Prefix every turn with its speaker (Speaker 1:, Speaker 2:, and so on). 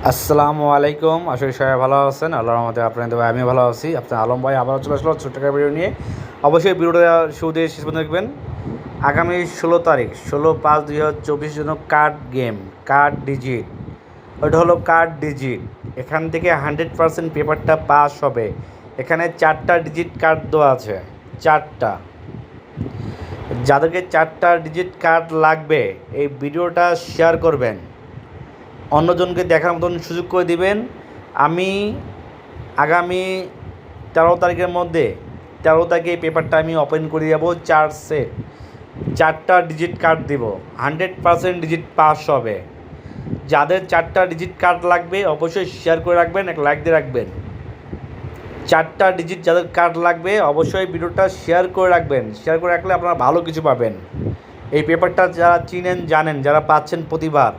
Speaker 1: আসসালামু আলাইকুম। আশা করি সবাই ভালো আছেন। আল্লাহর রহমতে আপনাদের ভাই আমি ভালো আছি। আপনার আলম ভাই আবারও চলে আসলো ছোট্ট একটা ভিডিও নিয়ে। অবশ্যই ভিডিওটা শুরু দিয়ে শেষ পর্যন্ত দেখবেন। আগামী 16 তারিখ 16/5/2024 জন্য কার্ড গেম, কার্ড ডিজিট, ওইটা হলো কার্ড ডিজিট। এখান থেকে 100% পেপারটা পাস হবে। এখানে 4টা ডিজিট কার্ড দেওয়া আছে, 4টা। যাদেরকে 4টা ডিজিট কার্ড লাগবে এই ভিডিওটা শেয়ার করবেন, অন্যজনকে দেখার মতন সুযোগ করে দিবেন। আমি আগামী 13 তারিখের মধ্যে 13 তারিখে এই পেপারটা আমি ওপেন করে যাবো। 4 সেট, 4টা ডিজিট কার্ড দিব, 100% ডিজিট পাস হবে। যাদের 4টা ডিজিট কার্ড লাগবে অবশ্যই শেয়ার করে রাখবেন, এক লাইক দিয়ে রাখবেন। 4টা ডিজিট যাদের কার্ড লাগবে অবশ্যই ভিডিওটা শেয়ার করে রাখবেন। শেয়ার করে রাখলে আপনারা ভালো কিছু পাবেন। এই পেপারটা যারা চিনেন জানেন, যারা পাচ্ছেন প্রতিবার